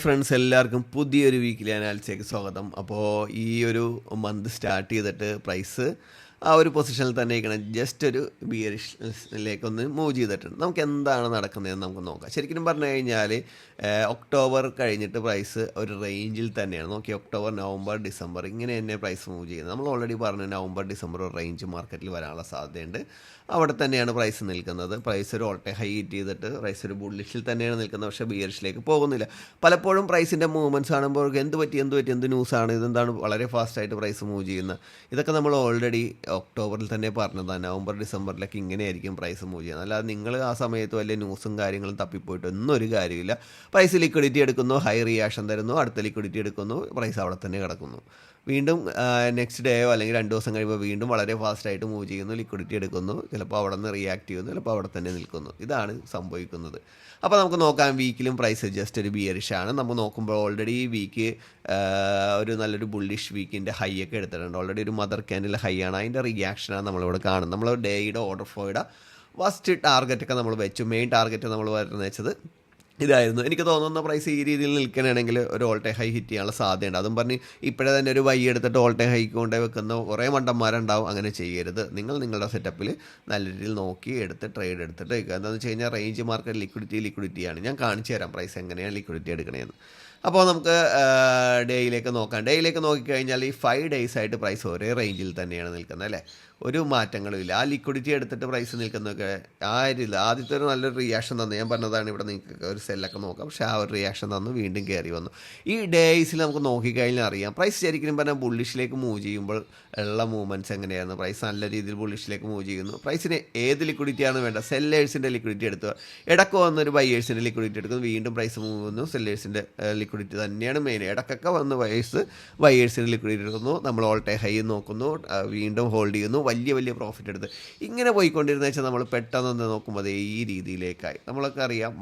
Friends എല്ലാവർക്കും പുതിയൊരു weekly അനാലിസിലേക്ക് സ്വാഗതം. അപ്പോൾ ഈ ഒരു മന്ത് സ്റ്റാർട്ട് ചെയ്തിട്ട് പ്രൈസ് ആ ഒരു പൊസിഷനിൽ തന്നെ ഇരിക്കണം. ജസ്റ്റ് ഒരു ബിയറിഷിലേക്കൊന്ന് മൂവ് ചെയ്തിട്ടുണ്ട്. നമുക്ക് എന്താണ് നടക്കുന്നതെന്ന് നമുക്ക് നോക്കാം. ശരിക്കും പറഞ്ഞു കഴിഞ്ഞാൽ ഒക്ടോബർ കഴിഞ്ഞിട്ട് പ്രൈസ് ഒരു റേഞ്ചിൽ തന്നെയാണ്. നോക്കി, ഒക്ടോബർ, നവംബർ, ഡിസംബർ ഇങ്ങനെ തന്നെ പ്രൈസ് മൂവ് ചെയ്യുന്നത്. നമ്മൾ ഓൾറെഡി പറഞ്ഞു നവംബർ, ഡിസംബർ ഒരു റേഞ്ച് മാർക്കറ്റിൽ വരാനുള്ള സാധ്യതയുണ്ട്. അവിടെ തന്നെയാണ് പ്രൈസ് നിൽക്കുന്നത്. പ്രൈസ് ഒരു ഓൾട്ടേ ഹൈ ഹിറ്റ് ചെയ്തിട്ട് പ്രൈസ് ഒരു ബുള്ളിഷിൽ തന്നെയാണ് നിൽക്കുന്നത്. പക്ഷേ ബിയറിഷിലേക്ക് പോകുന്നില്ല. പലപ്പോഴും പ്രൈസിൻ്റെ മൂവ്മെൻറ്റ്സ് കാണുമ്പോൾ എന്ത് ന്യൂസാണ് ഇതെന്താണ് വളരെ ഫാസ്റ്റായിട്ട് പ്രൈസ് മൂവ് ചെയ്യുന്നത്. ഇതൊക്കെ നമ്മൾ ഓൾറെഡി ഒക്ടോബറിൽ തന്നെ പറഞ്ഞതാണ്. നവംബർ, ഡിസംബറിലൊക്കെ ഇങ്ങനെയായിരിക്കും പ്രൈസ് മൂവ് ചെയ്യുന്നത്. അല്ലാതെ നിങ്ങൾ ആ സമയത്ത് വലിയ ന്യൂസും കാര്യങ്ങളും തപ്പിപ്പോയിട്ട് ഒന്നും ഒരു കാര്യമില്ല. പ്രൈസ് ലിക്വിഡിറ്റി എടുക്കുന്നു, ഹൈ റിയാക്ഷൻ തരുന്നു, അടുത്ത ലിക്വിഡിറ്റി എടുക്കുന്നു, പ്രൈസ് അവിടെ തന്നെ കിടക്കുന്നു. വീണ്ടും നെക്സ്റ്റ് ഡേയോ അല്ലെങ്കിൽ 2 ദിവസം കഴിയുമ്പോൾ വീണ്ടും വളരെ ഫാസ്റ്റായിട്ട് മൂവ് ചെയ്യുന്നു, ലിക്വിഡിറ്റി എടുക്കുന്നു, ചിലപ്പോൾ അവിടെ നിന്ന് റിയാക്ട് ചെയ്യുന്നു, ചിലപ്പോൾ അവിടെ തന്നെ നിൽക്കുന്നു. ഇതാണ് സംഭവിക്കുന്നത്. അപ്പോൾ നമുക്ക് നോക്കാം. വീക്കിലും പ്രൈസ് ജസ്റ്റ് ഒരു ബിയറിഷാണ്. നമ്മൾ നോക്കുമ്പോൾ ഓൾറെഡി ഈ വീക്ക് ഒരു നല്ലൊരു ബുള്ളിഷ് വീക്കിൻ്റെ ഹൈ ഒക്കെ എടുത്തിട്ടുണ്ട്. ഓൾറെഡി ഒരു മദർ ക്യാൻഡിൽ ഹൈ ആണ്. അതിൻ്റെ റിയാക്ഷനാണ് നമ്മളിവിടെ കാണുന്നത്. നമ്മൾ ഡേയുടെ ഓർഡർ ഫ്ലോയുടെ ഫസ്റ്റ് ടാർഗറ്റൊക്കെ നമ്മൾ വെച്ചു. മെയിൻ ടാർഗറ്റ് നമ്മൾ വെച്ചത് ഇതായിരുന്നു. എനിക്ക് തോന്നുന്ന പ്രൈസ് ഈ രീതിയിൽ നിൽക്കണമെങ്കിൽ ഒരു ഓൾട്ടേ ഹൈ ഹിറ്റ് ചെയ്യാനുള്ള സാധ്യതയുണ്ട്. അതും പറഞ്ഞ് ഇപ്പോഴേ തന്നെ ഒരു വൈ എടുത്തിട്ട് ഓൾട്ടേ ഹൈക്ക് കൊണ്ടേ വെക്കുന്ന കുറേ മണ്ടന്മാരുണ്ടാവും. അങ്ങനെ ചെയ്യരുത്. നിങ്ങളുടെ സെറ്റപ്പിൽ നല്ല രീതിയിൽ നോക്കി എടുത്ത് ട്രേഡ് എടുത്തിട്ട് വയ്ക്കുക. എന്താണെന്ന് വെച്ച് കഴിഞ്ഞാൽ റേഞ്ച് മാർക്കറ്റ് ലിക്വിഡിറ്റിയാണ്. ഞാൻ കാണിച്ചു തരാം പ്രൈസ് എങ്ങനെയാണ് ലിക്വിഡിറ്റി എടുക്കണേന്ന്. അപ്പോൾ നമുക്ക് ഡേയിലേക്ക് നോക്കാം. ഡേയിലേക്ക് നോക്കിക്കഴിഞ്ഞാൽ ഈ 5 days ആയിട്ട് പ്രൈസ് ഒരേ റേഞ്ചിൽ തന്നെയാണ് നിൽക്കുന്നത് അല്ലേ. ഒരു മാറ്റങ്ങളും ഇല്ല. ആ ലിക്വിഡിറ്റി എടുത്തിട്ട് പ്രൈസ് നിൽക്കുന്നതൊക്കെ ആരില്ല. ആദ്യത്തെ ഒരു നല്ലൊരു റിയാക്ഷൻ തന്നു. ഞാൻ പറഞ്ഞതാണ് ഇവിടെ നിങ്ങൾക്ക് ഒരു സെല്ലൊക്കെ നോക്കാം. പക്ഷേ ആ ഒരു റിയാക്ഷൻ തന്നു, വീണ്ടും കയറി വന്നു. ഈ ഡേയ്സിൽ നമുക്ക് നോക്കിക്കഴിഞ്ഞാൽ അറിയാം പ്രൈസ് ശരിക്കും പറഞ്ഞാൽ ബുള്ളിഷിലേക്ക് മൂവ് ചെയ്യുമ്പോൾ ഉള്ള മൂവ്മെൻറ്റ്സ് എങ്ങനെയായിരുന്നു. പ്രൈസ് നല്ല രീതിയിൽ ബുള്ളിഷിലേക്ക് മൂവ് ചെയ്യുന്നു. പ്രൈസിന് ഏത് ലിക്വിഡിറ്റിയാണ് വേണ്ടത്? സെല്ലേഴ്സിൻ്റെ ലിക്വിഡിറ്റി എടുക്കുക. ഇടയ്ക്ക് വന്നൊരു ബയേഴ്സിൻ്റെ ലിക്വിഡിറ്റി എടുക്കുന്നു, വീണ്ടും പ്രൈസ് മൂവ് ചെയ്യുന്നു. സെല്ലേഴ്സിൻ്റെ ലിക്വിഡിറ്റി തന്നെയാണ് മെയിൻ. ഇടയ്ക്കൊക്കെ വന്ന് ബയേഴ്സിൻ്റെ ലിക്വിഡിറ്റി എടുക്കുന്നു. നമ്മൾ ഓൾട്ടേ ഹൈ നോക്കുന്നു, വീണ്ടും ഹോൾഡ് ചെയ്യുന്നു, വലിയ പ്രോഫിറ്റ് എടുത്ത് ഇങ്ങനെ പോയിക്കൊണ്ടിരുന്ന വെച്ചാൽ നമ്മൾ പെട്ടെന്ന് നോക്കുമ്പോൾ അതേ ഈ രീതിയിലേക്കായി. നമ്മളൊക്കെ അറിയാം,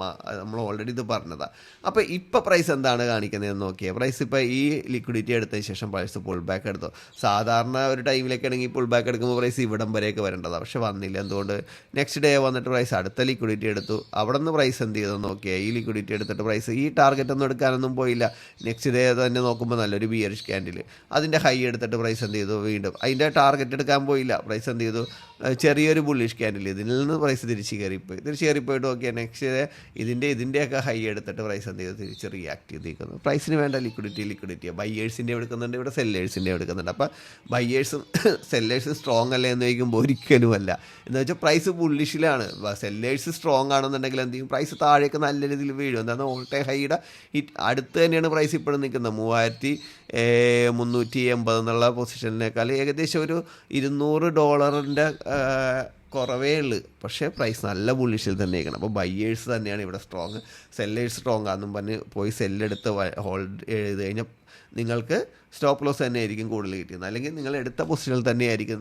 നമ്മൾ ഓൾറെഡി ഇത് പറഞ്ഞതാണ്. അപ്പോൾ ഇപ്പോൾ പ്രൈസ് എന്താണ് കാണിക്കുന്നതെന്ന് നോക്കിയാൽ പ്രൈസ് ഇപ്പോൾ ഈ ലിക്വിഡിറ്റി എടുത്തതിന് ശേഷം പ്രൈസ് പുൾ ബാക്ക് എടുത്തു. സാധാരണ ഒരു ടൈമിലൊക്കെ ആണെങ്കിൽ പുൾ ബാക്ക് എടുക്കുമ്പോൾ പ്രൈസ് ഇവിടം വരെയൊക്കെ വരേണ്ടതാണ്. പക്ഷേ വന്നില്ല. എന്തുകൊണ്ട്? നെക്സ്റ്റ് ഡേ വന്നിട്ട് പ്രൈസ് അടുത്ത ലിക്വിഡിറ്റി എടുത്തു. അവിടെ നിന്ന് പ്രൈസ് എന്ത് ചെയ്തെന്ന് നോക്കിയാൽ ഈ ലിക്വിഡിറ്റി എടുത്തിട്ട് പ്രൈസ് ഈ ടാർഗറ്റ് ഒന്നും എടുക്കാനൊന്നും പോയില്ല. നെക്സ്റ്റ് ഡേ തന്നെ നോക്കുമ്പോൾ നല്ലൊരു ബിയറിഷ് ക്യാൻഡിൽ അതിൻ്റെ ഹൈ എടുത്തിട്ട് പ്രൈസ് എന്ത് ചെയ്തു? വീണ്ടും അതിൻ്റെ ടാർഗറ്റ് എടുക്കാൻ പോയില്ല. പ്രൈസ് എന്ത് ചെയ്തു? ചെറിയൊരു ബുള്ളിഷ് ക്യാൻഡിൽ ഇതിൽ നിന്ന് പ്രൈസ് തിരിച്ച് കയറിപ്പോയിട്ട് നോക്കിയാൽ നെക്സ്റ്റ് ഇതിൻ്റെയൊക്കെ ഹൈ എടുത്തിട്ട് പ്രൈസ് എന്ത് ചെയ്തു? തിരിച്ച് റിയാക്ട് ചെയ്തിരിക്കുന്നു. പ്രൈസിന് വേണ്ട ലിക്വിഡിറ്റി ബയ്യേഴ്സിൻ്റെ എടുക്കുന്നുണ്ട്, ഇവിടെ സെല്ലേഴ്സിൻ്റെ എടുക്കുന്നുണ്ട്. അപ്പോൾ ബയ്യേഴ്സും സെല്ലേഴ്സും സ്ട്രോങ് അല്ലേ എന്ന് ചോദിക്കുമ്പോൾ ഒരിക്കലുമല്ല. എന്ന് വെച്ചാൽ പ്രൈസ് ബുള്ളിഷിലാണ്. സെല്ലേഴ്സ് സ്ട്രോങ് ആണെന്നുണ്ടെങ്കിൽ എന്ത് ചെയ്യും? പ്രൈസ് താഴേക്ക് നല്ല രീതിയിൽ വീഴും. എന്താണ്? ഓൾട്ടേ ഹൈയുടെ അടുത്ത് തന്നെയാണ് പ്രൈസ് ഇപ്പോഴും നിൽക്കുന്നത്. 3380 എന്നുള്ള പൊസിഷനിനേക്കാൾ ഏകദേശം ഒരു $200 കുറവേ ഉള്ളൂ. പക്ഷേ പ്രൈസ് നല്ല ബുള്ളിഷിൽ തന്നെ ഇരിക്കണം. അപ്പോൾ ബയ്യേഴ്സ് തന്നെയാണ് ഇവിടെ സ്ട്രോങ്. സെല്ലേഴ്സ് സ്ട്രോങ് ആണെന്നും പറഞ്ഞ് പോയി സെല്ലെടുത്ത് ഹോൾഡ് ചെയ്ത് കഴിഞ്ഞാൽ നിങ്ങൾക്ക് സ്റ്റോപ്പ് ലോസ് തന്നെ ആയിരിക്കും കൂടുതൽ കിട്ടുന്നത്. അല്ലെങ്കിൽ നിങ്ങൾ എടുത്ത പൊസിഷനിൽ തന്നെയായിരിക്കും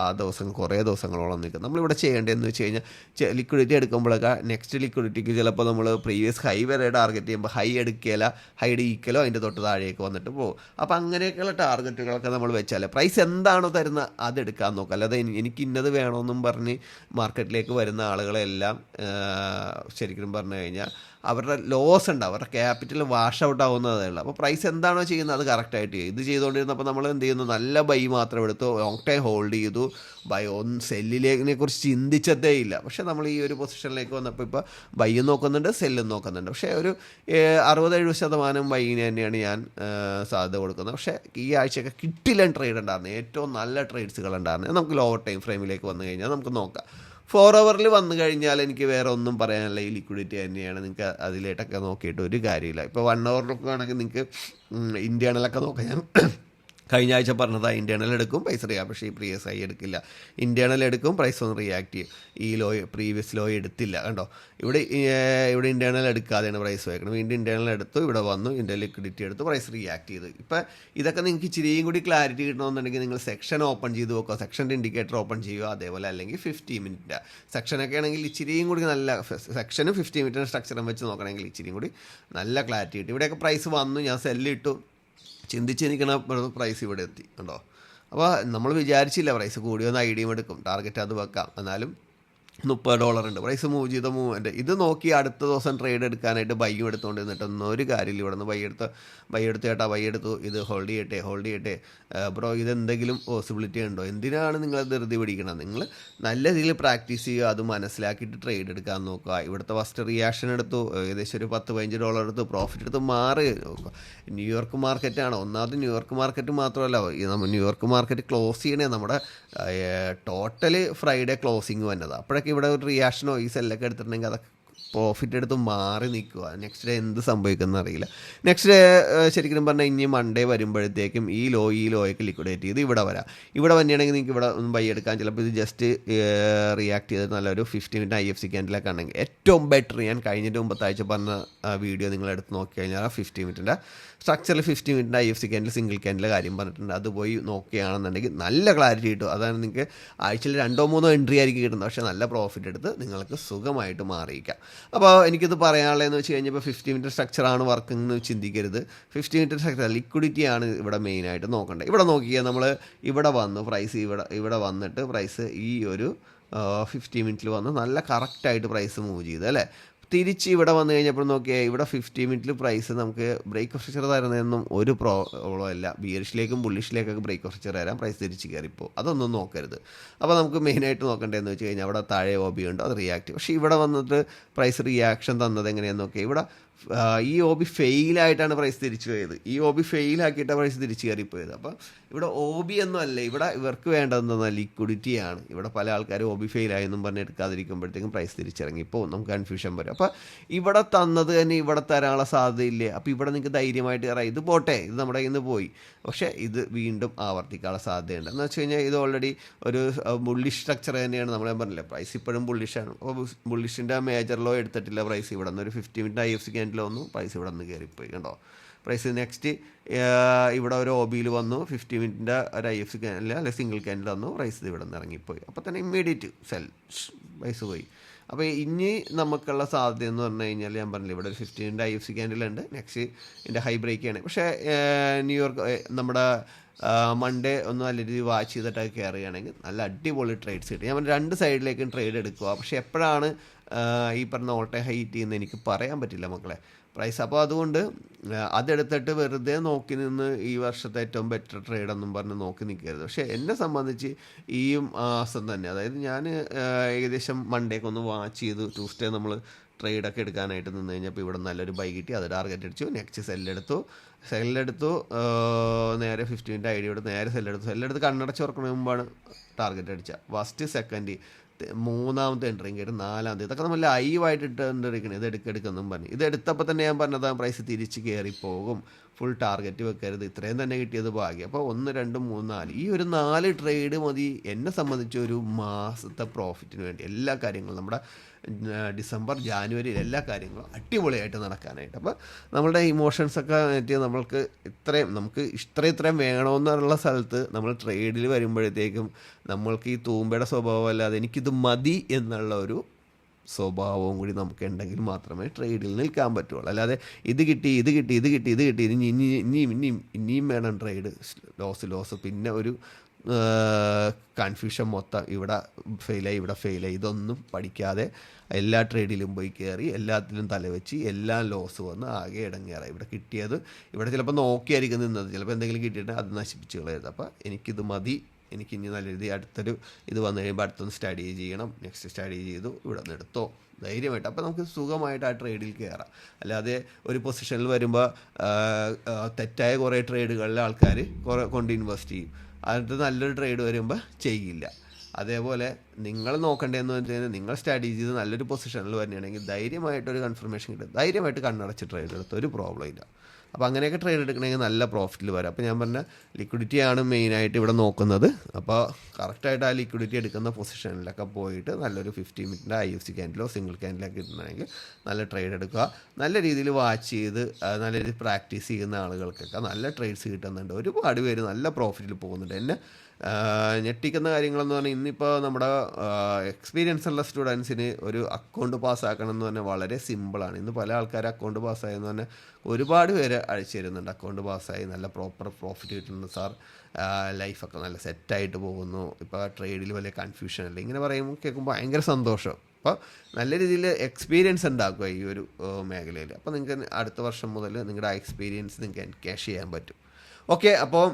ആ ദിവസം കുറേ ദിവസങ്ങളോളം നിൽക്കുന്നത്. നമ്മളിവിടെ ചെയ്യേണ്ടതെന്ന് വെച്ച് കഴിഞ്ഞാൽ ലിക്വിഡിറ്റി എടുക്കുമ്പോഴൊക്കെ നെക്സ്റ്റ് ലിക്വിഡിറ്റിക്ക് ചിലപ്പോൾ നമ്മൾ പ്രീവിയസ് ഹൈ വരെ ടാർഗറ്റ് ചെയ്യുമ്പോൾ ഹൈ എടുക്കുകയില്ല, ഹൈഡ് ഈക്കലോ അതിൻ്റെ തൊട്ട് താഴേക്ക് വന്നിട്ട് പോകും. അപ്പോൾ അങ്ങനെയൊക്കെയുള്ള ടാർഗറ്റുകളൊക്കെ നമ്മൾ വെച്ചാൽ പ്രൈസ് എന്താണോ തരുന്നത് അതെടുക്കാൻ നോക്കുക. അല്ലാതെ എനിക്ക് ഇന്നത് വേണമെന്നും പറഞ്ഞ് മാർക്കറ്റിലേക്ക് വരുന്ന ആളുകളെല്ലാം ശരിക്കും പറഞ്ഞു കഴിഞ്ഞാൽ അവരുടെ ലോസ് ഉണ്ട്, അവരുടെ ക്യാപിറ്റൽ വാഷ് ഔട്ട് ആവുന്നതേ ഉള്ളൂ. അപ്പോൾ പ്രൈസ് എന്താണോ ചെയ്യുന്നത് അത് കറക്റ്റായിട്ട് ചെയ്യും. ഇത് ചെയ്തുകൊണ്ടിരുന്നപ്പോൾ നമ്മൾ എന്ത് ചെയ്യുന്നു? നല്ല ബൈ മാത്രം എടുത്തു, ലോങ് ടൈം ഹോൾഡ് ചെയ്തു. സെല്ലിനെ കുറിച്ച് ചിന്തിച്ചതേ ഇല്ല. പക്ഷേ നമ്മൾ ഈ ഒരു പൊസിഷനിലേക്ക് വന്നപ്പോൾ ഇപ്പോൾ ബൈയും നോക്കുന്നുണ്ട്, സെല്ലും നോക്കുന്നുണ്ട്. പക്ഷേ ഒരു 60-70% ബൈയിന് തന്നെയാണ് ഞാൻ സാധ്യത കൊടുക്കുന്നത്. പക്ഷേ ഈ ആഴ്ചയൊക്കെ കിട്ടില്ല ട്രേഡ് ഉണ്ടായിരുന്നു. ഏറ്റവും നല്ല ട്രേഡ്സുകൾ ഉണ്ടായിരുന്നു. നമുക്ക് ലോവർ ടൈം ഫ്രെയിമിലേക്ക് വന്നു കഴിഞ്ഞാൽ നമുക്ക് നോക്കാം. 4 hourൽ വന്നു കഴിഞ്ഞാൽ എനിക്ക് വേറെ ഒന്നും പറയാനില്ല. ഈ ലിക്വിഡിറ്റി തന്നെയാണ്. നിങ്ങൾക്ക് അതിലേട്ടൊക്കെ നോക്കിയിട്ട് ഒരു കാര്യമില്ല. ഇപ്പോൾ 1 hourലൊക്കെ ആണെങ്കിൽ നിങ്ങൾക്ക് ഇന്ത്യണലൊക്കെ നോക്കാം. ഞാൻ കഴിഞ്ഞ ആഴ്ച പറഞ്ഞതാണ് ഇൻറ്റേർണൽ എടുക്കും പൈസ റിയാക്ട്, പക്ഷേ ഈ പ്രീവിയസ് ആയി എടുക്കില്ല. ഇൻറ്റേർണൽ എടുക്കും, പ്രൈസ് ഒന്ന് റിയാക്ട് ചെയ്യും. ഈ പ്രീവിയസ് ലോ എടുത്തില്ല. കണ്ടോ, ഇവിടെ ഇൻറ്റേർണൽ എടുക്കാതെയാണ് പ്രൈസ് വയ്ക്കണം. വീണ്ടും ഇൻറ്റേർണൽ എടുത്തു, ഇവിടെ വന്നു, ഇതിൻ്റെ ലിക്വിഡിറ്റി എടുത്തു, പ്രൈസ് റിയാക്ട് ചെയ്തു. ഇപ്പം ഇതൊക്കെ നിങ്ങൾക്ക് ഇച്ചിരിയും കൂടി ക്ലാരിറ്റി കിട്ടണമെന്നുണ്ടെങ്കിൽ നിങ്ങൾ സെക്ഷൻ ഓപ്പൺ ചെയ്ത് നോക്കുക. സെക്ഷൻ്റെ ഇൻഡിക്കേറ്റർ ഓപ്പൺ ചെയ്യുക. അതേപോലെ അല്ലെങ്കിൽ 50 minute സെക്ഷനൊക്കെ ആണെങ്കിൽ ഇച്ചിരിയും കൂടി നല്ല സെക്ഷനും 50 minute സ്ട്രക്ചറും വെച്ച് നോക്കണമെങ്കിൽ ഇച്ചിരിയും കൂടി നല്ല ക്ലാരിറ്റി കിട്ടും. ഇവിടെയൊക്കെ പ്രൈസ് വന്നു, ഞാൻ സെല്ലിട്ടു, ചിന്തിച്ചിരിക്കണ പ്രൈസ് ഇവിടെ എത്തി. കണ്ടോ, അപ്പോൾ നമ്മൾ വിചാരിച്ചില്ല പ്രൈസ് കൂടിയൊന്ന് ഐഡിയം എടുക്കും, ടാർഗറ്റ് അത് വെക്കാം. എന്നാലും $30 ഉണ്ട്. പ്രൈസ് മൂവ് ചെയ്ത മൂവ്മെൻറ്റ് ഇത് നോക്കി അടുത്ത ദിവസം ട്രേഡ് എടുക്കാനായിട്ട് ബൈയും എടുത്തുകൊണ്ട് നിന്നിട്ടൊന്നും ഒരു കാര്യമില്ല. ഇവിടെ നിന്ന് ബൈ എടുത്ത് ചേട്ടാ ബൈ എടുത്തു, ഇത് ഹോൾഡ് ചെയ്യട്ടെ ബ്രോ, ഇതെന്തെങ്കിലും പോസിബിലിറ്റി ഉണ്ടോ? എന്തിനാണ് നിങ്ങൾ ധൃതി പിടിക്കണം? നിങ്ങൾ നല്ല രീതിയിൽ പ്രാക്ടീസ് ചെയ്യുക, അത് മനസ്സിലാക്കിയിട്ട് ട്രേഡ് എടുക്കാൻ നോക്കുക. ഇവിടുത്തെ ഫസ്റ്റ് റിയാക്ഷൻ എടുത്തു, ഏകദേശം ഒരു $10-15 എടുത്ത് പ്രോഫിറ്റ് എടുത്ത് മാറി നോക്കുക. ന്യൂയോർക്ക് മാർക്കറ്റാണ് ഒന്നാമത്. ന്യൂയോർക്ക് മാർക്കറ്റ് മാത്രമല്ല, നമ്മൾ ന്യൂയോർക്ക് മാർക്കറ്റ് ക്ലോസ് ചെയ്യണേ നമ്മുടെ ടോട്ടൽ ഫ്രൈഡേ ക്ലോസിങ് വന്നത്. അപ്പോഴൊക്കെ ഇവിടെ ഒരു റിയാക്ഷനോ ഈ സെല്ലൊക്കെ എടുത്തിട്ടുണ്ടെങ്കിൽ അതൊക്കെ പ്രോഫിറ്റ് എടുത്ത് മാറി നിൽക്കുക. നെക്സ്റ്റ് ഡേ എന്ത് സംഭവിക്കുമെന്ന് അറിയില്ല. നെക്സ്റ്റ് ഡേ ശരിക്കും പറഞ്ഞാൽ ഇനി മൺഡേ വരുമ്പോഴത്തേക്കും ഈ ലോയൊക്കെ ലിക്വിഡേറ്റ് ചെയ്ത് ഇവിടെ വരാം. ഇവിടെ വന്നിട്ടുണ്ടെങ്കിൽ നിങ്ങൾക്ക് ഇവിടെ ഒന്ന് ബൈ എടുക്കാൻ. ചിലപ്പോൾ ഇത് ജസ്റ്റ് റിയാക്ട് ചെയ്ത് നല്ലൊരു 50 മിനിറ്റ് IFC ക്യാൻഡിലൊക്കെ ആണെങ്കിൽ ഏറ്റവും ബെറ്റർ. ഞാൻ കഴിഞ്ഞിട്ട് മുമ്പത്താഴ്ച പറഞ്ഞ വീഡിയോ നിങ്ങൾ എടുത്ത് നോക്കി കഴിഞ്ഞാൽ 50 മിനിറ്റിൻ്റെ സ്ട്രക്ചറിൽ 50 മിനിറ്റിൻ്റെ IFC ക്യാൻഡിൽ സിംഗിൾ ക്യാൻഡിലെ കാര്യം പറഞ്ഞിട്ടുണ്ട്. അത് പോയി നോക്കുകയാണെന്നുണ്ടെങ്കിൽ നല്ല ക്ലാരിറ്റി കിട്ടും. അതാണ് നിങ്ങൾക്ക് ആഴ്ചയിൽ 2-3 എൻട്രി ആയിരിക്കും കിട്ടുന്നത്, പക്ഷേ നല്ല പ്രോഫിറ്റ് എടുത്ത് നിങ്ങൾക്ക് സുഖമായിട്ട് മാറിയിക്കാം. അപ്പോൾ എനിക്കിത് പറയാനുള്ളതെന്ന് വെച്ച് കഴിഞ്ഞാൽ ഇപ്പോൾ 50 മിനിറ്റ് സ്ട്രക്ചറാണ് വർക്കിംഗ് എന്ന് ചിന്തിക്കരുത്. 50 മിനിറ്റ് സ്ട്രക്ചർ ലിക്വിഡിറ്റിയാണ് ഇവിടെ മെയിനായിട്ട് നോക്കേണ്ടത്. ഇവിടെ നോക്കിയാൽ നമ്മൾ ഇവിടെ വന്നു പ്രൈസ് ഇവിടെ വന്നിട്ട് പ്രൈസ് ഈ ഒരു 50 മിനിറ്റിൽ വന്ന് നല്ല കറക്റ്റായിട്ട് പ്രൈസ് മൂവ് ചെയ്ത് അല്ലേ. തിരിച്ച് ഇവിടെ വന്നു കഴിഞ്ഞപ്പോൾ നോക്കിയാൽ ഇവിടെ 50 മിനിറ്റിൽ പ്രൈസ് നമുക്ക് ബ്രേക്ക് ഓഫ് സ്ട്രക്ചർ തരുന്നതൊന്നും ഒരു പ്രോബ്ലം അല്ല. ബിയറിഷിലേക്കും ബുള്ളിഷിലേക്കൊക്കെ ബ്രേക്ക് ഓഫ് സ്ട്രക്ചർ തരാം, പ്രൈസ് തിരിച്ച് കയറിപ്പോൾ അതൊന്നും നോക്കരുത്. അപ്പോൾ നമുക്ക് മെയിനായിട്ട് നോക്കേണ്ടതെന്ന് വെച്ച് കഴിഞ്ഞാൽ അവിടെ താഴെ OB ഉണ്ട്, അത് റിയാക്ട്. പക്ഷേ ഇവിടെ വന്നിട്ട് പ്രൈസ് റിയാക്ഷൻ തന്നത് എങ്ങനെയാണെന്ന് നോക്കിയാൽ ഇവിടെ ഈ OB ഫെയിലായിട്ടാണ് പ്രൈസ് തിരിച്ചു പോയത്. ഈ OB ഫെയിലാക്കിയിട്ടാണ് പ്രൈസ് തിരിച്ച് കയറിപ്പോയത്. അപ്പോൾ ഇവിടെ OB ഒന്നും അല്ല, ഇവിടെ ഇവർക്ക് വേണ്ടതെന്ന് ലിക്വിഡിറ്റിയാണ്. ഇവിടെ പല ആൾക്കാരും OB ഫെയിലായെന്നും പറഞ്ഞ് എടുക്കാതിരിക്കുമ്പോഴത്തേക്കും പ്രൈസ് തിരിച്ചിറങ്ങിപ്പോൾ നമുക്ക് കൺഫ്യൂഷൻ വരും. അപ്പോൾ ഇവിടെ തന്നത് തന്നെ ഇവിടെ തരാനുള്ള സാധ്യതയില്ലേ? അപ്പോൾ ഇവിടെ നിങ്ങൾക്ക് ധൈര്യമായിട്ട് കയറാം. ഇത് പോട്ടെ, ഇത് നമ്മുടെ കയ്യിൽ നിന്ന് പോയി, പക്ഷേ ഇത് വീണ്ടും ആവർത്തിക്കാനുള്ള സാധ്യതയുണ്ട്. എന്ന് വെച്ച് കഴിഞ്ഞാൽ ഇത് ഓൾറെഡി ഒരു ബുള്ളിഷ് സ്ട്രക്ചർ തന്നെയാണ്. നമ്മളെ പറഞ്ഞില്ലേ പ്രൈസ് ഇപ്പോഴും ബുള്ളിഷാണ്. അപ്പോൾ ബുള്ളിഷിൻ്റെ മേജർ ലോ എടുത്തിട്ടില്ല പ്രൈസ്. ഇവിടെ നിന്ന് ഒരു 50 മിനിറ്റ് IFC ക്യാൻഡിൽ വന്നു, പ്രൈസ് ഇവിടെ നിന്ന് കയറിപ്പോയി കണ്ടോ. പ്രൈസ് നെക്സ്റ്റ് ഇവിടെ ഒരു OBയിൽ വന്നു, 50 മിനിറ്റിൻ്റെ ഒരു IFC ക്യാൻഡിൽ അല്ലെ സിംഗിൾ ക്യാൻഡിൽ വന്നു, പ്രൈസ് ഇവിടെ നിന്ന് ഇറങ്ങിപ്പോയി. അപ്പോൾ തന്നെ ഇമ്മീഡിയറ്റ് സെൽ പ്രൈസ് പോയി. അപ്പോൾ ഇനി നമുക്കുള്ള സാധ്യത എന്ന് പറഞ്ഞു കഴിഞ്ഞാൽ ഞാൻ പറഞ്ഞില്ല ഇവിടെ ഒരു 50 മിനിറ്റ് IFC ക്യാൻഡിലുണ്ട്. നെക്സ്റ്റ് ഇതിൻ്റെ ഹൈ ബ്രേക്ക് ആണ്. പക്ഷേ ന്യൂയോർക്ക് നമ്മുടെ മൺഡേ ഒന്ന് നല്ല രീതിയിൽ വാച്ച് ചെയ്തിട്ടൊക്കെ കയറുകയാണെങ്കിൽ നല്ല അടിപൊളി ട്രേഡ്സ് കിട്ടും. ഞാൻ രണ്ട് സൈഡിലേക്കും ട്രേഡ് എടുക്കുക. പക്ഷേ എപ്പോഴാണ് ഈ പറഞ്ഞ ഓൾ ടൈം ഹൈറ്റ് ചെയ്യുന്നത് എനിക്ക് പറയാൻ പറ്റില്ല മക്കളെ പ്രൈസ്. അപ്പോൾ അതുകൊണ്ട് അതെടുത്തിട്ട് വെറുതെ നോക്കി നിന്ന് ഈ വർഷത്തെ ഏറ്റവും ബെറ്റർ ട്രേഡെന്നും പറഞ്ഞ് നോക്കി നിൽക്കരുത്. പക്ഷേ എന്നെ സംബന്ധിച്ച് ഈ മാസം തന്നെ, അതായത് ഞാൻ ഏകദേശം മൺഡേക്ക് ഒന്ന് വാച്ച് ചെയ്തു. ട്യൂസ്ഡേ നമ്മൾ ട്രേഡൊക്കെ എടുക്കാനായിട്ട് നിന്ന് കഴിഞ്ഞപ്പോൾ ഇവിടെ നല്ലൊരു ബൈ കിട്ടി, അത് ടാർഗറ്റ് അടിച്ചു. നെക്സ്റ്റ് സെല്ലെടുത്തു നേരെ 50 മിനിറ്റ് ID എടുത്ത് നേരെ സെല്ലെടുത്ത് കണ്ണടച്ച് തുറക്കണ മുമ്പാണ് ടാർഗറ്റ് അടിച്ചത്. ഫസ്റ്റ് സെക്കൻഡ് മൂന്നാമത്തെ എൻട്രിങ് കയറി നാലാമത്തെ. ഇതൊക്കെ നമ്മൾ ലൈവായിട്ട് ഇട്ടിരിക്കണേ. ഇത് എടുക്കെന്നും പറഞ്ഞു. ഇത് എടുത്തപ്പോൾ തന്നെ ഞാൻ പറഞ്ഞതാണ് പ്രൈസ് തിരിച്ച് കയറിപ്പോകും, ഫുൾ ടാർഗറ്റ് വെക്കരുത്. ഇത്രയും തന്നെ കിട്ടിയത് ഭാഗ്യം. അപ്പോൾ 1, 2, 3, 4 ഈ ഒരു 4 ട്രേഡ് മതി എന്നെ സംബന്ധിച്ച് ഒരു മാസത്തെ പ്രോഫിറ്റിന് വേണ്ടി. എല്ലാ കാര്യങ്ങളും നമ്മുടെ ഡിസംബർ ജാനുവരിയിൽ എല്ലാ കാര്യങ്ങളും അടിപൊളിയായിട്ട് നടക്കാനായിട്ട്. അപ്പോൾ നമ്മളുടെ ഇമോഷൻസൊക്കെ നമുക്ക് ഇത്രയും വേണമെന്നുള്ള സ്ഥലത്ത് നമ്മൾ ട്രേഡിൽ വരുമ്പോഴത്തേക്കും നമ്മൾക്ക് ഈ തൂമ്പയുടെ സ്വഭാവം അല്ലാതെ എനിക്കിത് മതി എന്നുള്ള ഒരു സ്വഭാവവും കൂടി നമുക്ക് ഉണ്ടെങ്കിൽ മാത്രമേ ട്രേഡിൽ നിൽക്കാൻ പറ്റുള്ളൂ. അല്ലാതെ ഇത് കിട്ടി ഇനിയും വേണം ട്രേഡ്, ലോസ് പിന്നെ ഒരു കൺഫ്യൂഷൻ മൊത്തം ഇവിടെ ഫെയിലായി ഇതൊന്നും പഠിക്കാതെ എല്ലാ ട്രേഡിലും പോയി കയറി എല്ലാത്തിലും തലവെച്ച് എല്ലാം ലോസ് വന്ന് ആകെ ഇടങ്ങേറായി. ഇവിടെ കിട്ടിയത് ഇവിടെ ചിലപ്പോൾ നോക്കിയായിരിക്കും നിന്നത്, ചിലപ്പോൾ എന്തെങ്കിലും കിട്ടിയിട്ട് അത് നശിപ്പിച്ച് കളയരുത്. അപ്പോൾ എനിക്കിത് മതി, എനിക്കിനി നല്ല രീതി അടുത്തൊരു ഇത് വന്നു കഴിയുമ്പോൾ അടുത്തൊന്ന് സ്റ്റഡി ചെയ്യണം. നെക്സ്റ്റ് സ്റ്റഡി ചെയ്തു ഇവിടെ നിന്ന് എടുത്തോ ധൈര്യമായിട്ട്. അപ്പോൾ നമുക്ക് സുഖമായിട്ട് ആ ട്രേഡിൽ കയറാം. അല്ലാതെ ഒരു പൊസിഷനിൽ വരുമ്പോൾ തെറ്റായ കുറേ ട്രേഡുകളിലെ ആൾക്കാർ കൊണ്ട് ഇൻവെസ്റ്റ് ചെയ്യും, അതിനകത്ത് നല്ലൊരു ട്രേഡ് വരുമ്പോൾ ചെയ്യില്ല. അതേപോലെ നിങ്ങൾ നോക്കേണ്ടതെന്ന് വെച്ച് കഴിഞ്ഞാൽ നിങ്ങൾ സ്റ്റഡി ചെയ്ത് നല്ലൊരു പൊസിഷനിൽ വരികയാണെങ്കിൽ ധൈര്യമായിട്ടൊരു കൺഫർമേഷൻ കിട്ടും, ധൈര്യമായിട്ട് കണ്ണടച്ച് ട്രേഡ് എടുത്ത് ഒരു പ്രോബ്ലം ഇല്ല. അപ്പോൾ അങ്ങനെയൊക്കെ ട്രേഡ് എടുക്കണമെങ്കിൽ നല്ല പ്രോഫിറ്റിൽ വരാം. അപ്പോൾ ഞാൻ പറഞ്ഞ ലിക്വിഡിറ്റിയാണ് മെയിനായിട്ട് ഇവിടെ നോക്കുന്നത്. അപ്പോൾ കറക്റ്റായിട്ട് ആ ലിക്വിഡിറ്റി എടുക്കുന്ന പൊസിഷനിലൊക്കെ പോയിട്ട് നല്ലൊരു 50 മിനിറ്റിൻ്റെ IFC ക്യാൻഡിലോ സിംഗിൾ ക്യാൻഡിലൊക്കെ കിട്ടണമെങ്കിൽ നല്ല ട്രേഡ് എടുക്കുക. നല്ല രീതിയിൽ വാച്ച് ചെയ്ത് നല്ല രീതിയിൽ പ്രാക്ടീസ് ചെയ്യുന്ന ആളുകൾക്കൊക്കെ നല്ല ട്രേഡ്സ് കിട്ടുന്നുണ്ട്. ഒരുപാട് പേര് നല്ല പ്രോഫിറ്റിൽ പോകുന്നുണ്ട്. എന്നെ ഞെട്ടിക്കുന്ന കാര്യങ്ങളെന്ന് പറഞ്ഞാൽ ഇന്നിപ്പോൾ നമ്മുടെ എക്സ്പീരിയൻസ് ഉള്ള സ്റ്റുഡൻസിന് ഒരു അക്കൗണ്ട് പാസ്സാക്കണം എന്ന് പറഞ്ഞാൽ വളരെ സിമ്പിളാണ്. ഇന്ന് പല ആൾക്കാർ അക്കൗണ്ട് പാസ്സായെന്ന് പറഞ്ഞാൽ ഒരുപാട് പേര് അയച്ചു തരുന്നുണ്ട്. അക്കൗണ്ട് പാസ്സായി നല്ല പ്രോപ്പർ പ്രോഫിറ്റ് കിട്ടുന്നു സാർ, ലൈഫൊക്കെ നല്ല സെറ്റായിട്ട് പോകുന്നു, ഇപ്പോൾ ട്രേഡിൽ വലിയ കൺഫ്യൂഷൻ അല്ല, ഇങ്ങനെ പറയുമ്പോൾ കേൾക്കുമ്പോൾ ഭയങ്കര സന്തോഷം. അപ്പോൾ നല്ല രീതിയിൽ എക്സ്പീരിയൻസ് ഉണ്ടാക്കുക ഈ ഒരു മേഖലയിൽ. അപ്പോൾ നിങ്ങൾക്ക് അടുത്ത വർഷം മുതൽ നിങ്ങളുടെ ആ എക്സ്പീരിയൻസ് നിങ്ങൾക്ക് എൻകാഷ് ചെയ്യാൻ പറ്റും. ഓക്കെ, അപ്പോൾ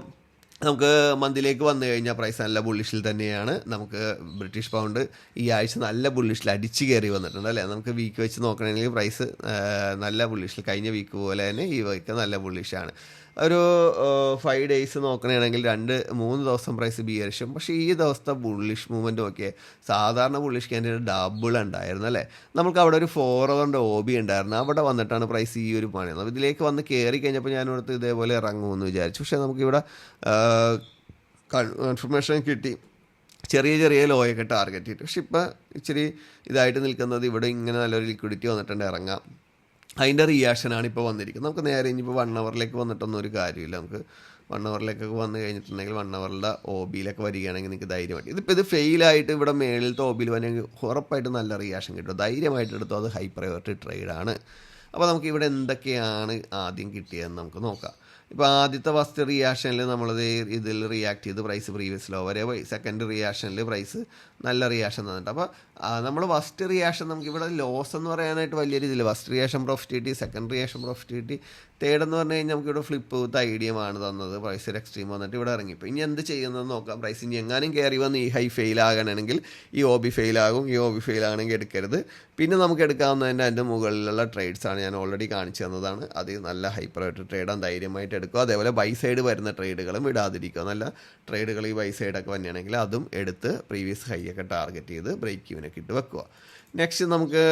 നമുക്ക് മന്തിലേക്ക് വന്നു കഴിഞ്ഞാൽ പ്രൈസ് നല്ല ബുള്ളിഷിൽ തന്നെയാണ്. നമുക്ക് ബ്രിട്ടീഷ് പൗണ്ട് ഈ ആഴ്ച നല്ല ബുള്ളിഷിൽ അടിച്ച് കയറി വന്നിട്ടുണ്ട് അല്ലേ. നമുക്ക് വീക്ക് വെച്ച് നോക്കണമെങ്കിൽ പ്രൈസ് നല്ല ബുള്ളിഷിൽ, കഴിഞ്ഞ വീക്ക് പോലെ തന്നെ ഈ വീക്ക് നല്ല ബുള്ളിഷാണ്. ഒരു 5 ഡേയ്സ് നോക്കണമെങ്കിൽ 2-3 ദിവസം പ്രൈസ് ബിയറിഷും. പക്ഷേ ഈ ദിവസത്തെ ബുള്ളിഷ് മൂവ്മെൻറ്റ് നോക്കിയേ, സാധാരണ ബുള്ളിഷ് ക്യാൻഡിൽ ഡബിൾ ഉണ്ടായിരുന്നു അല്ലേ. നമുക്ക് അവിടെ ഒരു 4 അവർ OB ഉണ്ടായിരുന്നു, അവിടെ വന്നിട്ടാണ് പ്രൈസ് ഈ ഒരു പണി. ഇതിലേക്ക് വന്ന് കയറി കഴിഞ്ഞപ്പോൾ ഞാനിവിടുത്തെ ഇതേപോലെ ഇറങ്ങുമെന്ന് വിചാരിച്ചു. പക്ഷേ നമുക്കിവിടെ കൺഫർമേഷൻ കിട്ടി, ചെറിയ ചെറിയ ലോയൊക്കെ ടാർഗറ്റ് ചെയ്തിട്ട്. പക്ഷെ ഇപ്പം ഇച്ചിരി ഇതായിട്ട് നിൽക്കുന്നത്, ഇവിടെ ഇങ്ങനെ നല്ലൊരു ലിക്വിഡിറ്റി വന്നിട്ടുണ്ട്, ഇറങ്ങാം. അതിൻ്റെ റിയാക്ഷനാണ് ഇപ്പോൾ വന്നിരിക്കുന്നത്. നമുക്ക് നേരെ ഇനിയിപ്പോൾ 1 അവറിലേക്ക് വന്നിട്ടൊന്നും ഒരു കാര്യമില്ല. നമുക്ക് 1 അവറിലേക്കൊക്കെ വന്നു കഴിഞ്ഞിട്ടുണ്ടെങ്കിൽ 1 അവറിൻ്റെ OBയിലൊക്കെ വരികയാണെങ്കിൽ നിങ്ങൾക്ക് ധൈര്യമായിട്ട്, ഇതിപ്പോൾ ഇത് ഫെയിലായിട്ട് ഇവിടെ മേളിലത്തെ OBയിൽ വന്നെങ്കിൽ ഉറപ്പായിട്ട് നല്ല റിയാക്ഷൻ കിട്ടും. ധൈര്യമായിട്ട് എടുത്തോ, അത് ഹൈ പ്രയോറിറ്റി ട്രേഡാണ്. അപ്പോൾ നമുക്ക് ഇവിടെ എന്തൊക്കെയാണ് ആദ്യം കിട്ടിയതെന്ന് നമുക്ക് നോക്കാം. ഇപ്പോൾ ആദ്യത്തെ ഫസ്റ്റ് റിയാക്ഷനിൽ നമ്മളത് ഇതിൽ റിയാക്ട് ചെയ്ത് പ്രൈസ് പ്രീവിയസ് ലോ വരെ പോയി. സെക്കൻഡ് റിയാക്ഷനിൽ പ്രൈസ് നല്ല റിയാക്ഷൻ തന്നിട്ട്. അപ്പോൾ നമ്മൾ ഫസ്റ്റ് റിയാക്ഷൻ, നമുക്കിവിടെ ലോസ് എന്ന് പറയാനായിട്ട് വലിയ രീതിയിൽ ഫസ്റ്റ് റിയാക്ഷൻ പ്രോഫിറ്റ് കിട്ടി, സെക്കൻഡ് റിയാക്ഷൻ പ്രോഫിറ്റ് കിട്ടി, തേർഡ് എന്ന് പറഞ്ഞു കഴിഞ്ഞാൽ നമുക്കിവിടെ ഫ്ലിപ്പ് വിത്ത് ഐഡിയമാണ് തന്നത്. പ്രൈസ് ഒരു എക്സ്ട്രീം വന്നിട്ട് ഇവിടെ ഇറങ്ങി. ഇപ്പോൾ ഇനി എന്ത് ചെയ്യുന്നതെന്ന് നോക്കാം. പ്രൈസ് ഇനി എങ്ങാനും കയറി വന്ന് ഈ ഹൈ ഫെയിൽ ആകണമെങ്കിൽ ഈ OB ഫെയിലാകും. ഈ OB ഫെയിൽ ആണെങ്കിൽ എടുക്കരുത്. പിന്നെ നമുക്ക് എടുക്കാവുന്നതിൻ്റെ അതിൻ്റെ മുകളിലുള്ള ട്രേഡ്സാണ് ഞാൻ ഓൾറെഡി കാണിച്ചു തന്നതാണ്. അത് നല്ല ഹൈ പ്രയോറിറ്റി ട്രേഡാണ്, ധൈര്യമായിട്ട് എടുക്കുക. അതേപോലെ ബൈ സൈഡ് വരുന്ന ട്രേഡുകളും ഇടാതിരിക്കുക. നല്ല ട്രേഡുകൾ ഈ ബൈ സൈഡൊക്കെ വന്നെയാണെങ്കിൽ അതും എടുത്ത് പ്രീവിയസ് ഹൈ ഒക്കെ ടാർഗറ്റ് ചെയ്ത് ബ്രേക്ക് ഈവനൊക്കെ ഇട്ട് വെക്കുക. നെക്സ്റ്റ് നമുക്ക്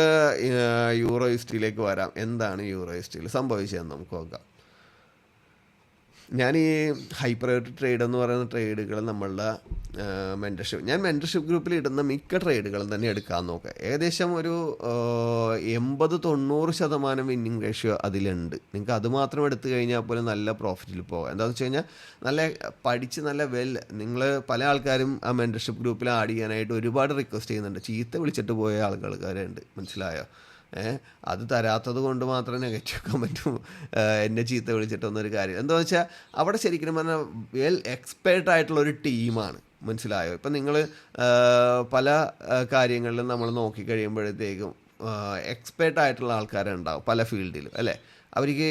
യൂറോ വരാം. എന്താണ് യൂറോ സംഭവിച്ചതെന്ന് നമുക്ക് നോക്കാം. ഞാൻ ഈ ഹൈ പ്രയോറിറ്റി ട്രേഡ് എന്ന് പറയുന്ന ട്രേഡുകൾ നമ്മളുടെ ഞാൻ മെൻറ്റർഷിപ്പ് ഗ്രൂപ്പിൽ ഇടുന്ന മിക്ക ട്രേഡുകളും തന്നെ എടുക്കാൻ നോക്കുക. ഏകദേശം ഒരു 80-90% വിന്നിങ് റേഷ്യോ അതിലുണ്ട്. നിങ്ങൾക്ക് അത് മാത്രം എടുത്തു കഴിഞ്ഞാൽ പോലും നല്ല പ്രോഫിറ്റിൽ പോകാം. എന്താണെന്ന് വെച്ച് കഴിഞ്ഞാൽ നല്ല പഠിച്ച് നല്ല നിങ്ങൾ പല ആൾക്കാരും ആ മെൻറ്റർഷിപ്പ് ഗ്രൂപ്പിൽ ആഡ് ചെയ്യാനായിട്ട് ഒരുപാട് റിക്വസ്റ്റ് ചെയ്യുന്നുണ്ട്. ചീത്ത വിളിച്ചിട്ട് പോയ ആൾക്കാരുണ്ട്, മനസ്സിലായോ? അത് തരാത്തത് കൊണ്ട് മാത്രം നെഗറ്റീവ് കമൻറ്റും എന്നെ ചീത്ത വിളിച്ചിട്ടൊന്നൊരു കാര്യം. എന്താണെന്ന് വെച്ചാൽ അവിടെ ശരിക്കും പറഞ്ഞാൽ വെൽ എക്സ്പേർട്ട് ആയിട്ടുള്ളൊരു ടീമാണ്, മനസ്സിലായോ? ഇപ്പം നിങ്ങൾ പല കാര്യങ്ങളിലും നമ്മൾ നോക്കിക്കഴിയുമ്പോഴത്തേക്കും എക്സ്പേർട്ടായിട്ടുള്ള ആൾക്കാരുണ്ടാവും പല ഫീൽഡിലും അല്ലേ. അവർക്ക്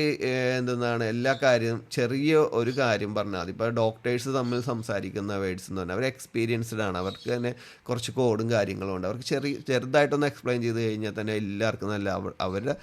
എന്തെന്നാണ് എല്ലാ കാര്യവും ചെറിയ ഒരു കാര്യം പറഞ്ഞാൽ മതി. ഇപ്പോൾ ഡോക്ടേഴ്സ് തമ്മിൽ സംസാരിക്കുന്ന വേർഡ്സ് എന്ന് പറഞ്ഞാൽ അവർ എക്സ്പീരിയൻസ്ഡ് ആണ്. അവർക്ക് തന്നെ കുറച്ച് കോഡും കാര്യങ്ങളും ഉണ്ട്. അവർക്ക് ചെറുതായിട്ടൊന്ന് എക്സ്പ്ലെയിൻ ചെയ്ത് കഴിഞ്ഞാൽ തന്നെ എല്ലാവർക്കും അവരുടെ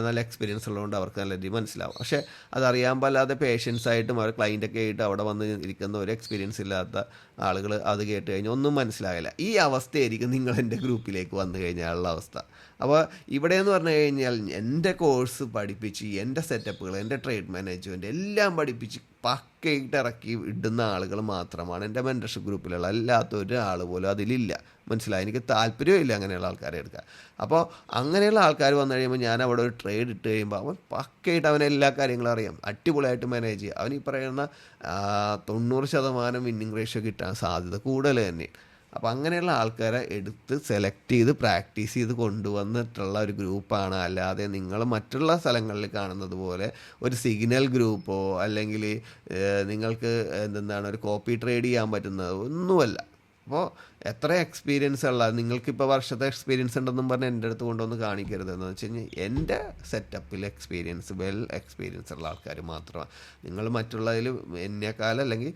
നല്ല എക്സ്പീരിയൻസ് ഉള്ളതുകൊണ്ട് അവർക്ക് നല്ല രീതിയിൽ മനസ്സിലാവും. പക്ഷേ അതറിയാൻ പാടില്ലാതെ പേഷ്യൻസായിട്ടും അവർ ക്ലൈൻറ്റൊക്കെ ആയിട്ട് അവിടെ വന്ന് ഇരിക്കുന്ന ഒരു എക്സ്പീരിയൻസ് ഇല്ലാത്ത ആളുകൾ അത് കേട്ട് കഴിഞ്ഞാൽ ഒന്നും മനസ്സിലാകില്ല. ഈ അവസ്ഥയായിരിക്കും നിങ്ങൾ എൻ്റെ ഗ്രൂപ്പിലേക്ക് വന്നു കഴിഞ്ഞാലുള്ള അവസ്ഥ. അപ്പോൾ ഇവിടെ എന്ന് പറഞ്ഞു കഴിഞ്ഞാൽ എൻ്റെ കോഴ്സ് പഠിപ്പിച്ച് എൻ്റെ സെറ്റപ്പുകൾ, എൻ്റെ ട്രേഡ് മാനേജ്മെൻറ്റ് എല്ലാം പഠിപ്പിച്ച് പക്കയിട്ട് ഇറക്കി ഇടുന്ന ആളുകൾ മാത്രമാണ് എൻ്റെ മെൻറ്റർഷിപ്പ് ഗ്രൂപ്പിലുള്ള. അല്ലാത്ത ഒരാൾ പോലും അതിലില്ല, മനസ്സിലായി? എനിക്ക് താല്പര്യമില്ല അങ്ങനെയുള്ള ആൾക്കാരെ എടുക്കാൻ. അപ്പോൾ അങ്ങനെയുള്ള ആൾക്കാർ വന്നു കഴിയുമ്പോൾ ഞാൻ അവിടെ ഒരു ട്രേഡ് ഇട്ട് കഴിയുമ്പോൾ അവൻ പക്കയിട്ട് അവൻ എല്ലാ കാര്യങ്ങളും അറിയാം, അടിപൊളിയായിട്ട് മാനേജ് ചെയ്യുക. അവൻ ഈ പറയുന്ന 90% വിന്നിങ് റേഷ്യോ കിട്ടാൻ സാധ്യത കൂടുതൽ തന്നെ. അപ്പോൾ അങ്ങനെയുള്ള ആൾക്കാരെ എടുത്ത് സെലക്ട് ചെയ്ത് പ്രാക്ടീസ് ചെയ്ത് കൊണ്ടുവന്നിട്ടുള്ള ഒരു ഗ്രൂപ്പാണ്. അല്ലാതെ നിങ്ങൾ മറ്റുള്ള സ്ഥലങ്ങളിൽ കാണുന്നത് പോലെ ഒരു സിഗ്നൽ ഗ്രൂപ്പോ അല്ലെങ്കിൽ നിങ്ങൾക്ക് എന്താണ് ഒരു കോപ്പി ട്രേഡ് ചെയ്യാൻ പറ്റുന്നത് ഒന്നുമല്ല. അപ്പോൾ എത്ര എക്സ്പീരിയൻസ് ഉള്ള നിങ്ങൾക്കിപ്പോൾ വർഷത്തെ എക്സ്പീരിയൻസ് ഉണ്ടെന്നും പറഞ്ഞ് എൻ്റെ അടുത്ത് കൊണ്ടൊന്ന് കാണിക്കരുത്. എന്ന് വെച്ച് കഴിഞ്ഞാൽ എൻ്റെ സെറ്റപ്പിൽ വെൽ എക്സ്പീരിയൻസ് ഉള്ള ആൾക്കാർ മാത്രമാണ്. നിങ്ങൾ മറ്റുള്ളതിൽ എന്നേക്കാൾ അല്ലെങ്കിൽ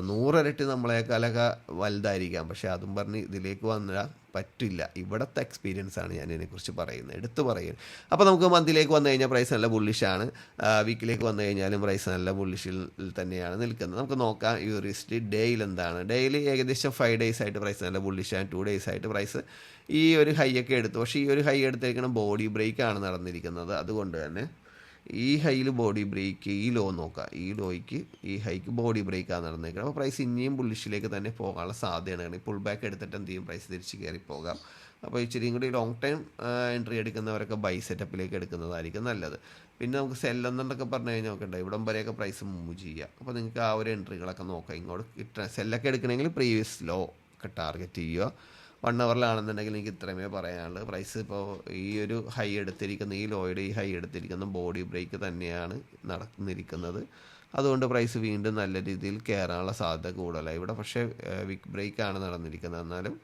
100 ഇരട്ടി നമ്മളെക്കാളൊക്കെ വലുതായിരിക്കാം. പക്ഷേ അതും പറഞ്ഞ് ഇതിലേക്ക് വന്നാൽ പറ്റില്ല. ഇവിടുത്തെ എക്സ്പീരിയൻസ് ആണ് ഞാൻ ഇതിനെക്കുറിച്ച് പറയുന്നത്, എടുത്ത് പറയുന്നത്. അപ്പോൾ നമുക്ക് മന്തിലേക്ക് വന്നു കഴിഞ്ഞാൽ പ്രൈസ് നല്ല ബുള്ളിഷാണ്. വീക്കിലേക്ക് വന്നു കഴിഞ്ഞാലും പ്രൈസ് നല്ല ബുള്ളിഷിൽ തന്നെയാണ് നിൽക്കുന്നത്. നമുക്ക് നോക്കാം യൂറിസ്റ്റ് ഡേയിൽ എന്താണ്. ഡെയിലി ഏകദേശം 5 ഡേയ്സ് ആയിട്ട് പ്രൈസ് നല്ല ബുള്ളിഷാണ്. 2 ഡേയ്സ് ആയിട്ട് പ്രൈസ് ഈ ഒരു ഹൈ ഒക്കെ എടുത്തു. പക്ഷേ ഈ ഒരു ഹൈ എടുത്തേക്കണം ബോഡി ബ്രേക്കാണ് നടന്നിരിക്കുന്നത്. അതുകൊണ്ട് തന്നെ ഈ ഹൈയിൽ ബോഡി ബ്രേക്ക്, ഈ ലോ നോക്കാം, ഈ ലോയ്ക്ക് ഈ ഹൈക്ക് ബോഡി ബ്രേക്കാണ് നടന്നേക്കുന്നത്. അപ്പോൾ പ്രൈസ് ഇനിയും ബുള്ളിഷിലേക്ക് തന്നെ പോകാനുള്ള സാധ്യതയാണ്. പുൾ ബാക്ക് എടുത്തിട്ട് എന്ത് ചെയ്യും, പ്രൈസ് തിരിച്ച് കയറി പോകാം. അപ്പോൾ ഇച്ചിരിയും കൂടി ലോങ് ടൈം എൻട്രി എടുക്കുന്നവരൊക്കെ ബൈ സെറ്റപ്പിലേക്ക് എടുക്കുന്നതായിരിക്കും നല്ലത്. പിന്നെ നമുക്ക് സെല്ലെന്നൊക്കെ പറഞ്ഞു കഴിഞ്ഞാൽ നോക്കണ്ട, ഇവിടം വരെയൊക്കെ പ്രൈസ് മൂവ് ചെയ്യുക. അപ്പോൾ നിങ്ങൾക്ക് ആ ഒരു എൻട്രികളൊക്കെ നോക്കാം. ഇങ്ങോട്ട് സെല്ലൊക്കെ എടുക്കണമെങ്കിൽ പ്രീവിയസ് ലോ ഒക്കെ ടാർഗറ്റ് ചെയ്യുക. അവറിലാണെന്നുണ്ടെങ്കിൽ എനിക്ക് ഇത്രയുമേ പറയാനുള്ളൂ. പ്രൈസ് ഇപ്പോൾ ഈ ഒരു ഹൈ എടുത്തിരിക്കുന്ന ഈ ലോയുടെ ഈ ഹൈ എടുത്തിരിക്കുന്ന ബോഡി ബ്രേക്ക് തന്നെയാണ് നടന്നിരിക്കുന്നത്. അതുകൊണ്ട് പ്രൈസ് വീണ്ടും നല്ല രീതിയിൽ കയറാനുള്ള സാധ്യത കൂടുതലാണ് ഇവിടെ. പക്ഷേ വിക്ക് ബ്രേക്കാണ് നടന്നിരിക്കുന്നത്. എന്നാലും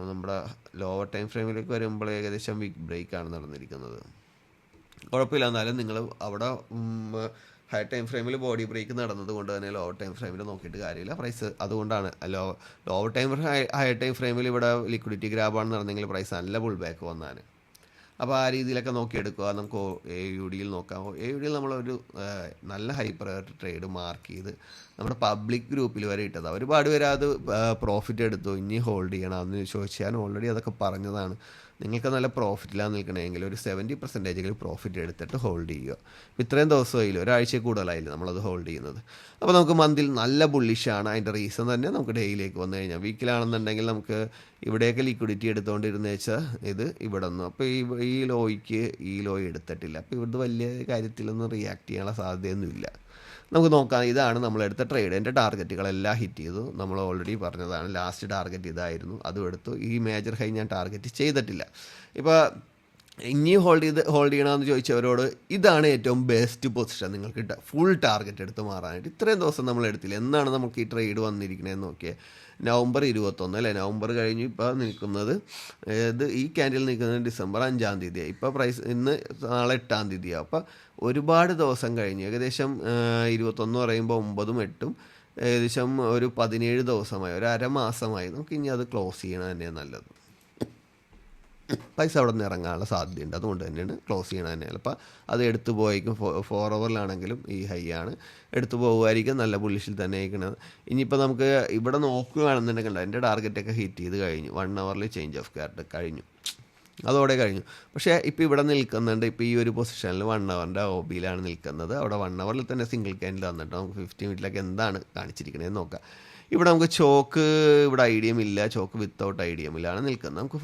നമ്മുടെ ലോവർ ടൈം ഫ്രെയിമിലേക്ക് വരുമ്പോൾ ഏകദേശം വിക്ക് ബ്രേക്കാണ് നടന്നിരിക്കുന്നത്. കുഴപ്പമില്ല. എന്നാലും നിങ്ങൾ അവിടെ ഹൈ ടൈം ഫ്രെയിമിൽ ബോഡി ബ്രേക്ക് നടന്നത് കൊണ്ട് തന്നെ ലോവർ ടൈം ഫ്രെയിമിൽ നോക്കിയിട്ട് കാര്യമില്ല. പ്രൈസ് അതുകൊണ്ടാണ് ലോവർ ടൈം ഹൈ ടൈം ഫ്രെയിമിൽ ഇവിടെ ലിക്വിഡിറ്റി ഗ്രാബാണെന്ന് നടന്നെങ്കിൽ പ്രൈസ് നല്ല പുൾ ബാക്ക് വന്നാണ്. അപ്പോൾ ആ രീതിയിലൊക്കെ നോക്കിയെടുക്കുക. നമുക്ക് AUDയിൽ നോക്കാം. AUDയിൽ നമ്മളൊരു നല്ല ഹൈ പ്രയോറിറ്റി ട്രേഡ് മാർക്ക് ചെയ്ത് നമ്മുടെ പബ്ലിക് ഗ്രൂപ്പിൽ വരെ ഇട്ടതാണ്. ഒരുപാട് പേര് അത് പ്രോഫിറ്റ് എടുത്തു, ഇനി ഹോൾഡ് ചെയ്യണം എന്ന് ചോദിച്ചു. ഞാൻ ഓൾറെഡി അതൊക്കെ പറഞ്ഞതാണ്. നിങ്ങൾക്ക് നല്ല പ്രോഫിറ്റിലാണ് നിൽക്കണമെങ്കിൽ ഒരു 70% പ്രോഫിറ്റ് എടുത്തിട്ട് ഹോൾഡ് ചെയ്യുക. ഇത്രയും ദിവസമായില്ല, ഒരാഴ്ച കൂടുതലായില്ല നമ്മളത് ഹോൾഡ് ചെയ്യുന്നത്. അപ്പോൾ നമുക്ക് മന്തിൽ നല്ല ബുള്ളിഷാണ്. അതിൻ്റെ റീസൺ തന്നെ നമുക്ക് ഡെയിലേക്ക് വന്നു കഴിഞ്ഞാൽ, വീക്കിലാണെന്നുണ്ടെങ്കിൽ നമുക്ക് ഇവിടെയൊക്കെ ലിക്വിഡിറ്റി എടുത്തുകൊണ്ടിരുന്ന വെച്ചാൽ ഇത് ഇവിടെ നിന്ന് അപ്പോൾ ഈ ലോ എടുത്തിട്ടില്ല. അപ്പോൾ ഇവിടുത്തെ വലിയ കാര്യത്തിലൊന്നും റിയാക്ട് ചെയ്യാനുള്ള സാധ്യതയൊന്നുമില്ല. നമുക്ക് നോക്കാം. ഇതാണ് നമ്മളെടുത്ത ട്രേഡ്. എൻ്റെ ടാർഗറ്റുകളെല്ലാം ഹിറ്റ് ചെയ്തു. നമ്മൾ ഓൾറെഡി പറഞ്ഞതാണ്. ലാസ്റ്റ് ടാർഗറ്റ് ഇതായിരുന്നു, അതും എടുത്തു. ഈ മേജർ ഹൈ ഞാൻ ടാർഗറ്റ് ചെയ്തിട്ടില്ല. ഇപ്പോൾ ഇനിയും ഹോൾഡ് ചെയ്യണമെന്ന് ചോദിച്ചവരോട് ഇതാണ് ഏറ്റവും ബെസ്റ്റ് പൊസിഷൻ നിങ്ങൾക്ക് ഫുൾ ടാർഗറ്റ് എടുത്ത് മാറാനായിട്ട്. ഇത്രയും ദിവസം നമ്മൾ എടുത്തില്ല. എന്നാണ് നമുക്ക് ഈ ട്രേഡ് വന്നിരിക്കണതെന്ന് നോക്കിയാൽ നവംബർ 21 അല്ലേ. നവംബർ കഴിഞ്ഞ് ഇപ്പോൾ നിൽക്കുന്നത് ഈ ക്യാൻഡിൽ നിൽക്കുന്നത് ഡിസംബർ 5-ാം തീയതിയാണ്. ഇപ്പോൾ പ്രൈസ് ഇന്ന് നാളെ 8-ാം തീയതിയാണ്. അപ്പോൾ ഒരുപാട് ദിവസം കഴിഞ്ഞ് ഏകദേശം 21 പറയുമ്പോൾ 9ഉം 8ഉം ഏകദേശം ഒരു 17 ദിവസമായി, ഒരു അരമാസമായി. നമുക്ക് ഇനി അത് ക്ലോസ് ചെയ്യണം തന്നെയാണ് നല്ലത്. പൈസ അവിടെ നിന്ന് ഇറങ്ങാനുള്ള സാധ്യതയുണ്ട്. അതുകൊണ്ട് തന്നെയാണ് ക്ലോസ് ചെയ്യണം തന്നെയാണ്. അപ്പോൾ അത് എടുത്തു പോയേക്കും. 4 അവറിലാണെങ്കിലും ഈ ഹൈ ആണ് എടുത്തു പോകുമായിരിക്കും. നല്ല ബുള്ളിഷിൽ തന്നെ ആയിരിക്കണത്. ഇനിയിപ്പോൾ നമുക്ക് ഇവിടെ നോക്കുകയാണെന്നുണ്ടെങ്കിൽ എൻ്റെ ടാർഗറ്റൊക്കെ ഹിറ്റ് ചെയ്ത് കഴിഞ്ഞു. 1 അവറിൽ ചേഞ്ച് ഓഫ് കാർഡ് കഴിഞ്ഞു, അതോടെ കഴിഞ്ഞു. പക്ഷേ ഇപ്പോൾ ഇവിടെ നിൽക്കുന്നുണ്ട്. ഇപ്പോൾ ഈ ഒരു പൊസിഷനിൽ 1 അവറിൻ്റെ OBയിലാണ് നിൽക്കുന്നത്. അവിടെ 1 അവറിൽ തന്നെ സിംഗിൾ ക്യാൻഡിൽ തന്നിട്ട് നമുക്ക് 50 മിനിറ്റിലൊക്കെ എന്താണ് കാണിച്ചിരിക്കണതെന്ന് നോക്കാം. ഇവിടെ നമുക്ക് ചോക്ക് ഇവിടെ IDM ഇല്ല. ചോക്ക് വിത്തൗട്ട് IDMലാണ് നിൽക്കുന്നത്. നമുക്ക്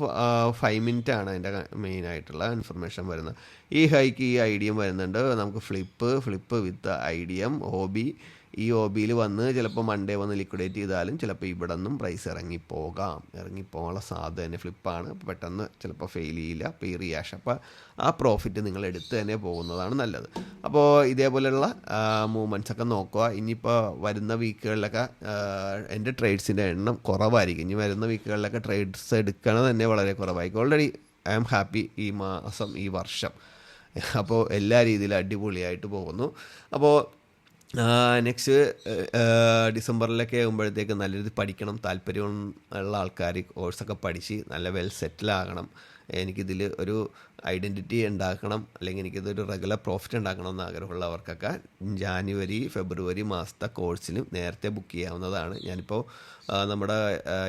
5 മിനിറ്റാണ് അതിൻ്റെ മെയിനായിട്ടുള്ള ഇൻഫർമേഷൻ വരുന്നത്. ഈ ഹൈക്ക് ഈ IDM വരുന്നുണ്ട്. നമുക്ക് ഫ്ലിപ്പ് വിത്ത് IDM OB. ഈ OBയിൽ വന്ന് ചിലപ്പോൾ മൺഡേ വന്ന് ലിക്വിഡേറ്റ് ചെയ്താലും ചിലപ്പോൾ ഇവിടെ നിന്നും പ്രൈസ് ഇറങ്ങിപ്പോകാനുള്ള സാധ്യത തന്നെ. ഫ്ലിപ്പാണ്, പെട്ടെന്ന് ചിലപ്പോൾ ഫെയിൽ ചെയ്യില്ല. അപ്പോൾ ഈ റിയാക്ഷൻ, അപ്പോൾ ആ പ്രോഫിറ്റ് നിങ്ങൾ എടുത്ത് തന്നെ പോകുന്നതാണ് നല്ലത്. അപ്പോൾ ഇതേപോലെയുള്ള മൂവ്മെൻറ്റ്സൊക്കെ നോക്കുക. ഇനിയിപ്പോൾ വരുന്ന വീക്കുകളിലൊക്കെ എൻ്റെ ട്രേഡ്സിൻ്റെ എണ്ണം കുറവായിരിക്കും. ഇനി വരുന്ന വീക്കുകളിലൊക്കെ ട്രേഡ്സ് എടുക്കണത് തന്നെ വളരെ കുറവായിരിക്കും. ഓൾറെഡി ഐ ആം ഹാപ്പി ഈ മാസം, ഈ വർഷം. അപ്പോൾ എല്ലാ രീതിയിലും അടിപൊളിയായിട്ട് പോകുന്നു. അപ്പോൾ നെക്സ്റ്റ് ഡിസംബറിലൊക്കെ ആകുമ്പോഴത്തേക്ക് നല്ല രീതിയിൽ പഠിക്കണം. താല്പര്യമുള്ള ആൾക്കാർ കോഴ്സൊക്കെ പഠിച്ച് നല്ല വെൽ സെറ്റിലാകണം. എനിക്കിതിൽ ഒരു ഐഡൻറ്റിറ്റി ഉണ്ടാക്കണം, അല്ലെങ്കിൽ എനിക്കിതൊരു റെഗുലർ പ്രോഫിറ്റ് ഉണ്ടാക്കണം എന്ന് ആഗ്രഹമുള്ളവർക്കൊക്കെ ജാനുവരി ഫെബ്രുവരി മാസത്തെ കോഴ്സിനും നേരത്തെ ബുക്ക് ചെയ്യാവുന്നതാണ്. ഞാനിപ്പോൾ നമ്മുടെ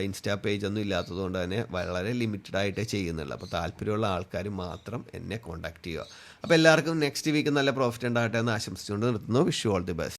ഇൻസ്റ്റാ പേജൊന്നും ഇല്ലാത്തത് കൊണ്ട് തന്നെ വളരെ ലിമിറ്റഡ് ആയിട്ടേ ചെയ്യുന്നുള്ളൂ. അപ്പോൾ താല്പര്യമുള്ള ആൾക്കാർ മാത്രം എന്നെ കോൺടാക്റ്റ് ചെയ്യുക. അപ്പോൾ എല്ലാവർക്കും നെക്സ്റ്റ് വീക്ക് നല്ല പ്രോഫിറ്റ് ഉണ്ടാകട്ടെ എന്ന് ആശംസിച്ചുകൊണ്ട് നിർത്തുന്നു. Wish you all the best.